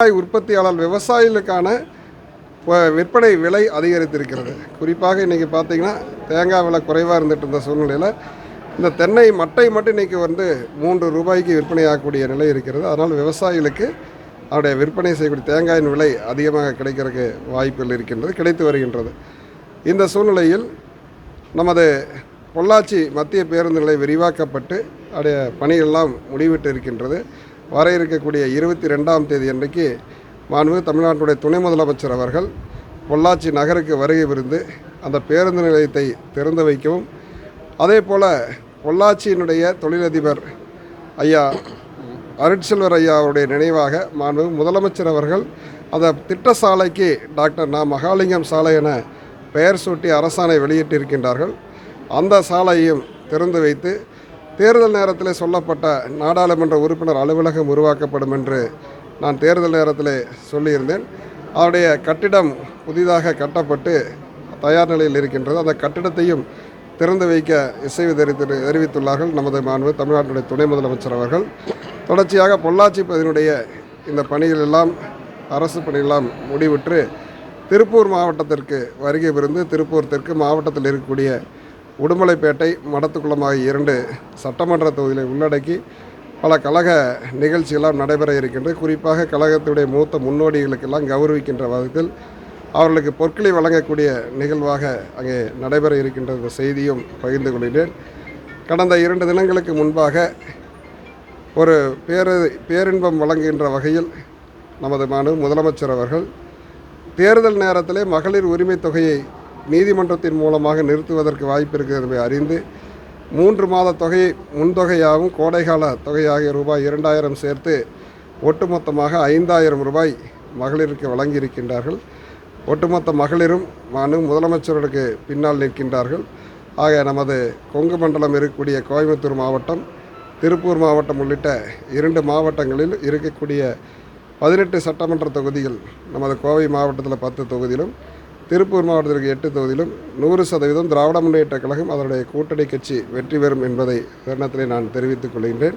உற்பத்தியாளர் விவசாயிகளுக்கான விற்பனை விலை அதிகரித்திருக்கிறது. குறிப்பாக இன்றைக்கி பார்த்திங்கன்னா தேங்காய் விலை குறைவாக இருந்துட்டு இருந்த சூழ்நிலையில் இந்த தென்னை மட்டை மட்டும் இன்றைக்கி ₹3 விற்பனையாகக்கூடிய நிலை இருக்கிறது. அதனால் விவசாயிகளுக்கு அவருடைய விற்பனை செய்யக்கூடிய தேங்காயின் விலை அதிகமாக கிடைக்கிறதுக்கு வாய்ப்புகள் இருக்கின்றது, கிடைத்து வருகின்றது. இந்த சூழ்நிலையில் நமது பொள்ளாச்சி மத்திய பேருந்து நிலையம் விரிவாக்கப்பட்டு அவருடைய பணிகள்லாம் முடிவிட்டு இருக்கின்றது. வர இருக்கக்கூடிய 22ஆம் தேதி அன்றைக்கு மாண்புமிகு தமிழ்நாட்டுடைய துணை முதலமைச்சர் அவர்கள் பொள்ளாச்சி நகருக்கு வருகை புரிந்து அந்த பேருந்து நிலையத்தை திறந்து வைக்கவும், அதே போல் பொள்ளாச்சியினுடைய தொழிலதிபர் ஐயா அருட்செல்வர் ஐயா அவருடைய நினைவாக மாண்புமிகு முதலமைச்சர் அவர்கள் அந்த திட்ட சாலைக்கு டாக்டர் மகாலிங்கம் சாலை என பெயர் சூட்டி அரசாணை வெளியிட்டிருக்கின்றார்கள். அந்த சாலையையும் திறந்து வைத்து தேர்தல் நேரத்தில் சொல்லப்பட்ட நாடாளுமன்ற உறுப்பினர் அலுவலகம் உருவாக்கப்படும் என்று நான் தேர்தல் நேரத்தில் சொல்லியிருந்தேன். அவருடைய கட்டிடம் புதிதாக கட்டப்பட்டு தயார் நிலையில் இருக்கின்றது. அந்த கட்டிடத்தையும் திறந்து வைக்க இசைவு தெரிவித்துள்ளார்கள் நமது மாண்பு தமிழ்நாட்டுடைய துணை முதலமைச்சர் அவர்கள். தொடர்ச்சியாக பொள்ளாச்சி பகுதியினுடைய இந்த பணிகள் எல்லாம் அரசு பணியெல்லாம் முடிவுற்று திருப்பூர் மாவட்டத்திற்கு வருகை புரிந்து திருப்பூர் தெற்கு மாவட்டத்தில் இருக்கக்கூடிய உடுமலைப்பேட்டை, மடத்துக்குளம் ஆகிய 2 சட்டமன்ற தொகுதிகளை உள்ளடக்கி பல கழக நிகழ்ச்சியெல்லாம் நடைபெற இருக்கின்றது. குறிப்பாக கழகத்துடைய மூத்த முன்னோடிகளுக்கெல்லாம் கௌரவிக்கின்ற விதத்தில் அவர்களுக்கு பொற்களை வழங்கக்கூடிய நிகழ்வாக அங்கே நடைபெற இருக்கின்ற இந்த செய்தியும் பகிர்ந்து கொள்கிறேன். கடந்த 2 தினங்களுக்கு முன்பாக ஒரு பேரின்பம் வழங்குகின்ற வகையில் நமது மாண்பு முதலமைச்சர் அவர்கள் தேர்தல் நேரத்திலே மகளிர் உரிமை தொகையை நீதிமன்றத்தின் மூலமாக நிறுத்துவதற்கு வாய்ப்பு இருக்கிறது என்பதை அறிந்து 3 மாத தொகையை முன்தொகையாகவும் கோடைகால தொகையாக ₹2000 சேர்த்து ஒட்டுமொத்தமாக ₹5000 மகளிருக்கு வழங்கியிருக்கின்றார்கள். ஒட்டுமொத்த மகளிரும் முதலமைச்சர்களுக்கு பின்னால் நிற்கின்றார்கள். ஆக நமது கொங்கு மண்டலம் இருக்கக்கூடிய கோயம்புத்தூர் மாவட்டம், திருப்பூர் மாவட்டம் உள்ளிட்ட 2 மாவட்டங்களில் இருக்கக்கூடிய 18 சட்டமன்ற தொகுதிகள், நமது கோவை மாவட்டத்தில் 10 தொகுதியிலும் திருப்பூர் மாவட்டத்திற்கு 8 தொகுதியிலும் 100% திராவிட முன்னேற்ற கழகம் அதனுடைய கூட்டணி கட்சி வெற்றி பெறும் என்பதை தருணத்திலே நான் தெரிவித்துக் கொள்கின்றேன்.